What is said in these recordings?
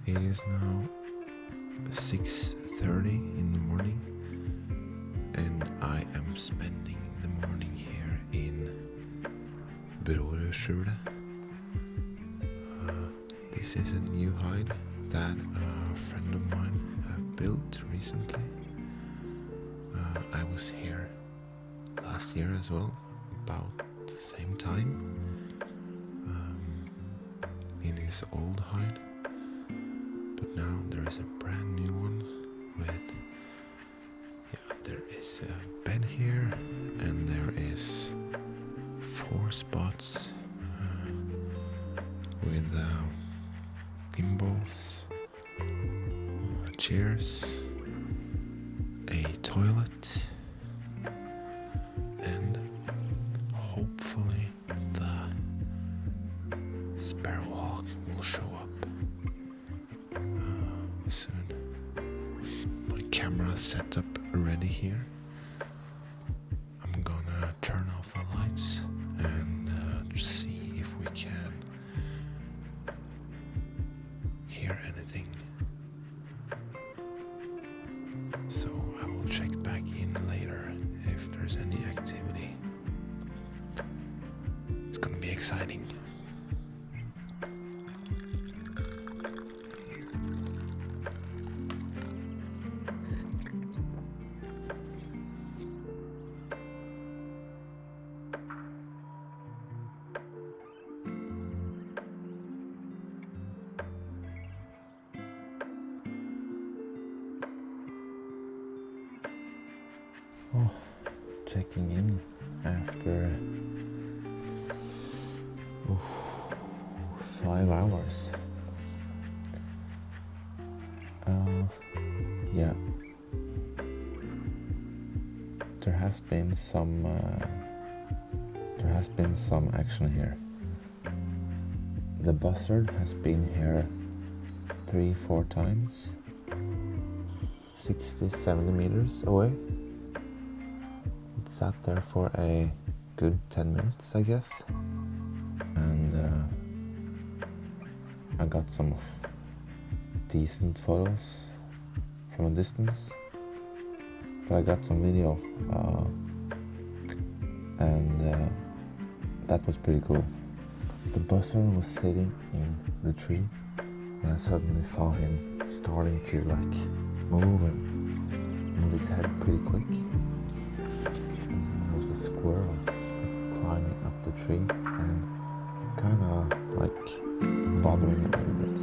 It is now 6:30 in the morning, and I am spending the morning here in Benro Ballhead. This is a new hide that a friend of mine have built recently. I was here last year as well, about the same time. It is old hide, but now there is a brand new one with, there is a bed here, and there is 4 spots with gimbals, chairs, a toilet, and hopefully the sparrowhawk will show up soon. My camera set up ready here. I'm gonna turn off the lights and see if we can hear anything. So I will check back in later if there's any activity. It's gonna be exciting. Oh, checking in after 5 hours. Yeah, there has been some action here. The Buzzard has been here 3-4 times, 60-70 meters away. Sat there for a good 10 minutes, I guess, and I got some decent photos from a distance, but I got some video, and that was pretty cool. The Buzzard was sitting in the tree, and I suddenly saw him starting to move his head pretty quick. A squirrel climbing up the tree and kind of bothering a little bit.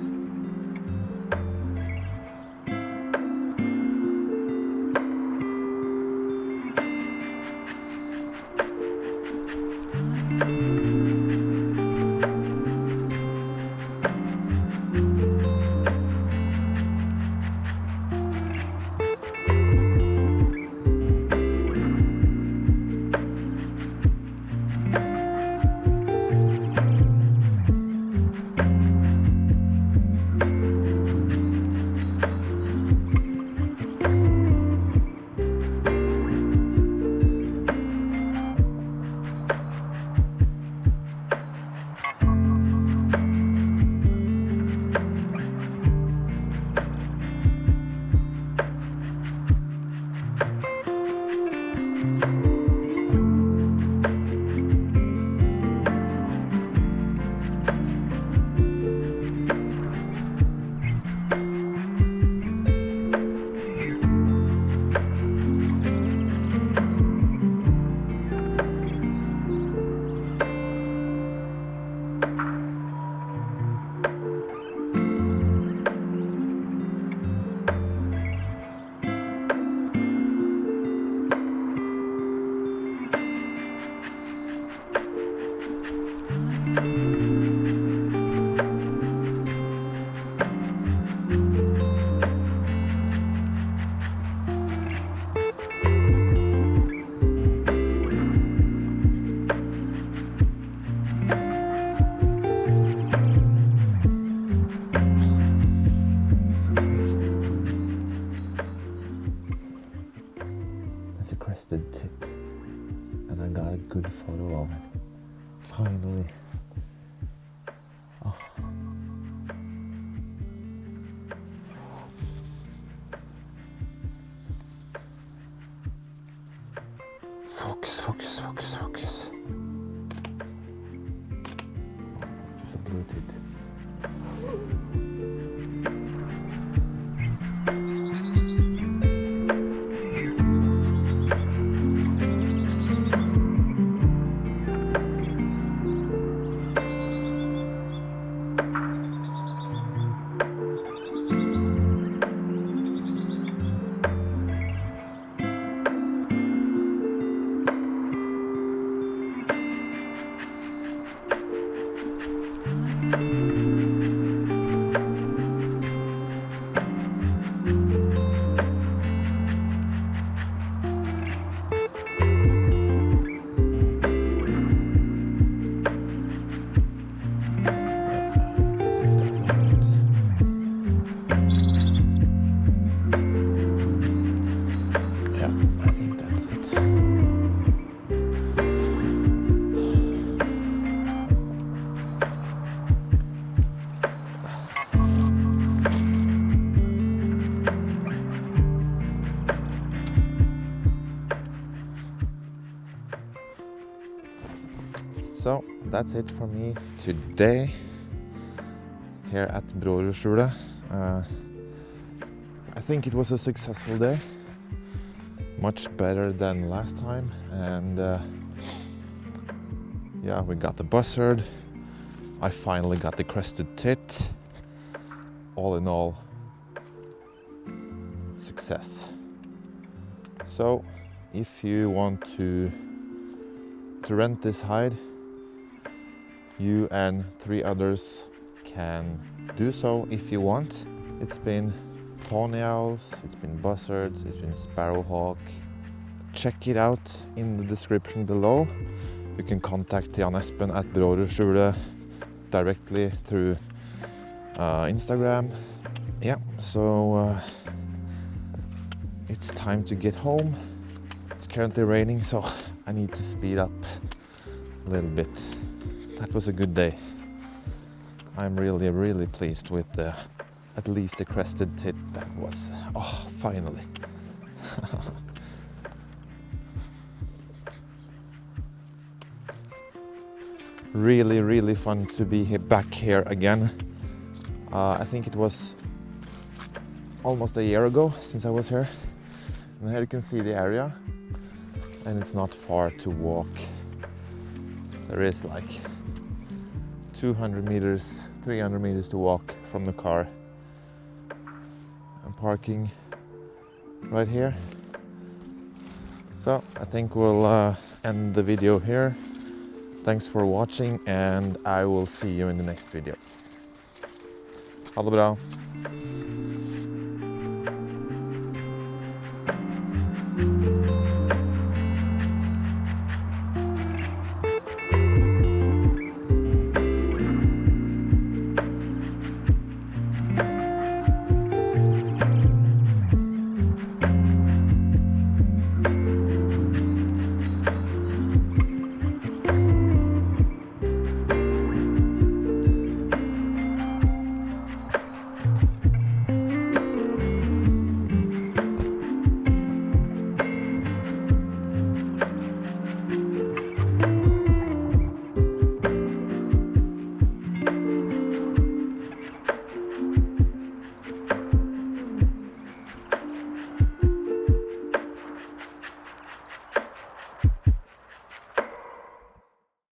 crested tit, and I got a good photo of it. Finally. Oh. Focus, focus, focus, focus. Just a Bluetooth. So that's it for me today here at Benro. I think it was a successful day, much better than last time, and yeah, we got the Buzzard. I finally got the crested tit. All in all, success. So if you want to rent this hide, you and 3 others can do so if you want. It's been tawny owls, it's been buzzards, it's been sparrowhawk. Check it out in the description below. You can contact Jan Espen at Benro directly through Instagram. Yeah, so it's time to get home. It's currently raining, so I need to speed up a little bit. That was a good day. I'm really pleased with at least the crested tit. That was, oh, finally. Really fun to be back here again. I think it was almost a year ago since I was here. And here you can see the area, and it's not far to walk. There is like 200 meters, 300 meters to walk from the car. I'm parking right here. So I think we'll end the video here. Thanks for watching, and I will see you in the next video. Ha det bra!